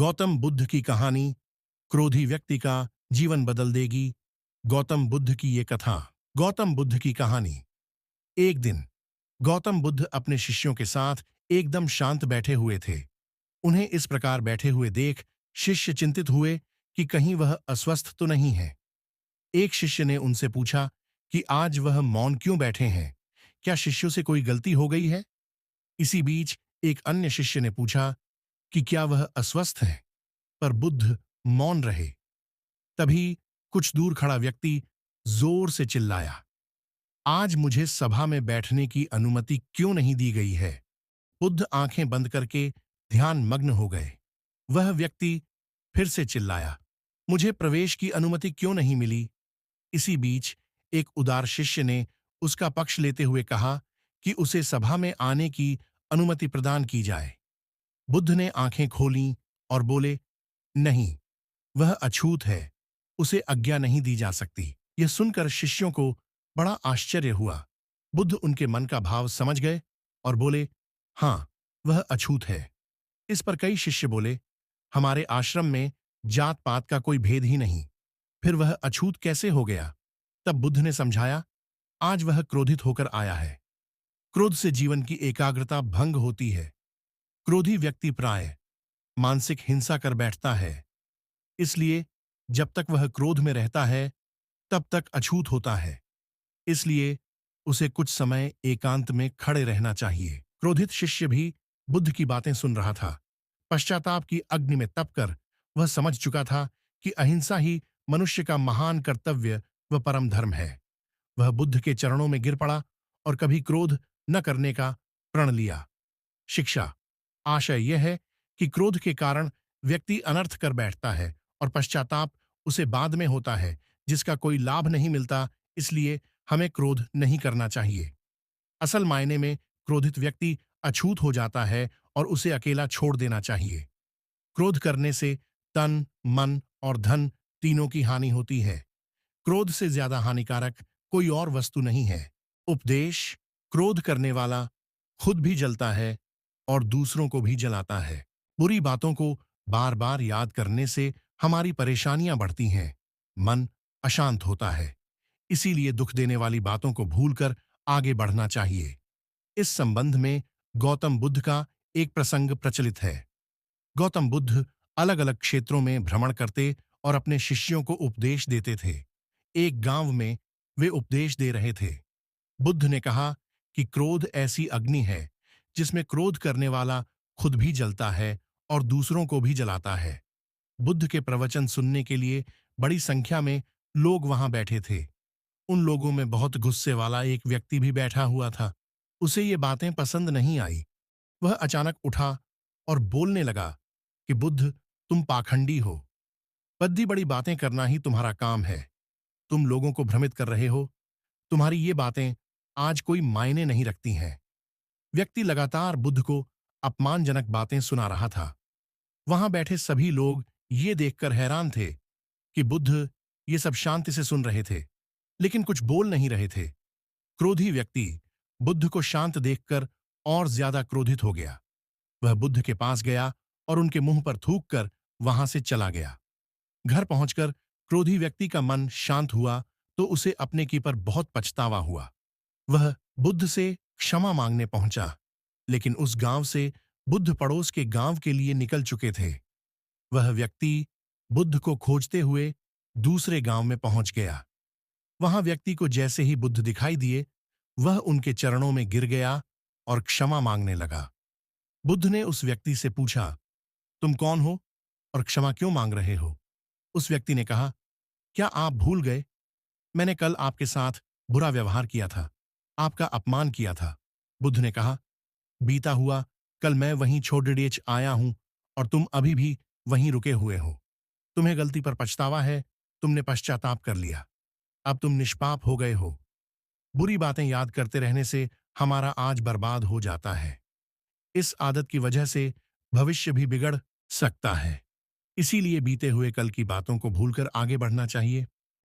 गौतम बुद्ध की कहानी क्रोधी व्यक्ति का जीवन बदल देगी। गौतम बुद्ध की ये कथा। गौतम बुद्ध की कहानी। एक दिन गौतम बुद्ध अपने शिष्यों के साथ एकदम शांत बैठे हुए थे। उन्हें इस प्रकार बैठे हुए देख शिष्य चिंतित हुए कि कहीं वह अस्वस्थ तो नहीं है। एक शिष्य ने उनसे पूछा कि आज वह मौन क्यों बैठे हैं, क्या शिष्यों से कोई गलती हो गई है? इसी बीच एक अन्य शिष्य ने पूछा कि क्या वह अस्वस्थ हैं? पर बुद्ध मौन रहे। तभी कुछ दूर खड़ा व्यक्ति जोर से चिल्लाया, आज मुझे सभा में बैठने की अनुमति क्यों नहीं दी गई है? बुद्ध आंखें बंद करके ध्यान मग्न हो गए। वह व्यक्ति फिर से चिल्लाया, मुझे प्रवेश की अनुमति क्यों नहीं मिली? इसी बीच एक उदार शिष्य ने उसका पक्ष लेते हुए कहा कि उसे सभा में आने की अनुमति प्रदान की जाए। बुद्ध ने आंखें खोलीं और बोले, नहीं, वह अछूत है, उसे आज्ञा नहीं दी जा सकती। यह सुनकर शिष्यों को बड़ा आश्चर्य हुआ। बुद्ध उनके मन का भाव समझ गए और बोले, हाँ, वह अछूत है। इस पर कई शिष्य बोले, हमारे आश्रम में जात पात का कोई भेद ही नहीं, फिर वह अछूत कैसे हो गया? तब बुद्ध ने समझाया, आज वह क्रोधित होकर आया है। क्रोध से जीवन की एकाग्रता भंग होती है। क्रोधी व्यक्ति प्राय मानसिक हिंसा कर बैठता है। इसलिए जब तक वह क्रोध में रहता है तब तक अछूत होता है। इसलिए उसे कुछ समय एकांत में खड़े रहना चाहिए। क्रोधित शिष्य भी बुद्ध की बातें सुन रहा था। पश्चाताप की अग्नि में तपकर वह समझ चुका था कि अहिंसा ही मनुष्य का महान कर्तव्य व परम धर्म है। वह बुद्ध के चरणों में गिर पड़ा और कभी क्रोध न करने का प्रण लिया। शिक्षा। आशय यह है कि क्रोध के कारण व्यक्ति अनर्थ कर बैठता है और पश्चाताप उसे बाद में होता है, जिसका कोई लाभ नहीं मिलता। इसलिए हमें क्रोध नहीं करना चाहिए। असल मायने में क्रोधित व्यक्ति अछूत हो जाता है और उसे अकेला छोड़ देना चाहिए। क्रोध करने से तन, मन और धन तीनों की हानि होती है। क्रोध से ज्यादा हानिकारक कोई और वस्तु नहीं है। उपदेश। क्रोध करने वाला खुद भी जलता है और दूसरों को भी जलाता है। बुरी बातों को बार बार याद करने से हमारी परेशानियां बढ़ती हैं, मन अशांत होता है। इसीलिए दुख देने वाली बातों को भूलकर आगे बढ़ना चाहिए। इस संबंध में गौतम बुद्ध का एक प्रसंग प्रचलित है। गौतम बुद्ध अलग अलग क्षेत्रों में भ्रमण करते और अपने शिष्यों को उपदेश देते थे। एक गांव में वे उपदेश दे रहे थे। बुद्ध ने कहा कि क्रोध ऐसी अग्नि है जिसमें क्रोध करने वाला खुद भी जलता है और दूसरों को भी जलाता है। बुद्ध के प्रवचन सुनने के लिए बड़ी संख्या में लोग वहां बैठे थे। उन लोगों में बहुत गुस्से वाला एक व्यक्ति भी बैठा हुआ था। उसे ये बातें पसंद नहीं आई। वह अचानक उठा और बोलने लगा कि बुद्ध, तुम पाखंडी हो। बद्दी बड़ी बातें करना ही तुम्हारा काम है। तुम लोगों को भ्रमित कर रहे हो। तुम्हारी ये बातें आज कोई मायने नहीं रखती हैं। व्यक्ति लगातार बुद्ध को अपमानजनक बातें सुना रहा था। वहां बैठे सभी लोग ये देखकर हैरान थे कि बुद्ध ये सब शांति से सुन रहे थे, लेकिन कुछ बोल नहीं रहे थे। क्रोधी व्यक्ति बुद्ध को शांत देखकर और ज्यादा क्रोधित हो गया। वह बुद्ध के पास गया और उनके मुंह पर थूककर वहां से चला गया। घर पहुंचकर क्रोधी व्यक्ति का मन शांत हुआ तो उसे अपने की पर बहुत पछतावा हुआ। वह बुद्ध से क्षमा मांगने पहुंचा, लेकिन उस गांव से बुद्ध पड़ोस के गांव के लिए निकल चुके थे। वह व्यक्ति बुद्ध को खोजते हुए दूसरे गांव में पहुंच गया। वहां व्यक्ति को जैसे ही बुद्ध दिखाई दिए, वह उनके चरणों में गिर गया और क्षमा मांगने लगा। बुद्ध ने उस व्यक्ति से पूछा, तुम कौन हो और क्षमा क्यों मांग रहे हो? उस व्यक्ति ने कहा, क्या आप भूल गए? मैंने कल आपके साथ बुरा व्यवहार किया था, आपका अपमान किया था। बुद्ध ने कहा, बीता हुआ कल मैं वहीं छोड़डेच आया हूं और तुम अभी भी वहीं रुके हुए हो। तुम्हें गलती पर पछतावा है, तुमने पश्चाताप कर लिया। अब तुम निष्पाप हो गए हो। बुरी बातें याद करते रहने से हमारा आज बर्बाद हो जाता है। इस आदत की वजह से भविष्य भी बिगड़ सकता है। इसीलिए बीते हुए कल की बातों को भूलकर आगे बढ़ना चाहिए।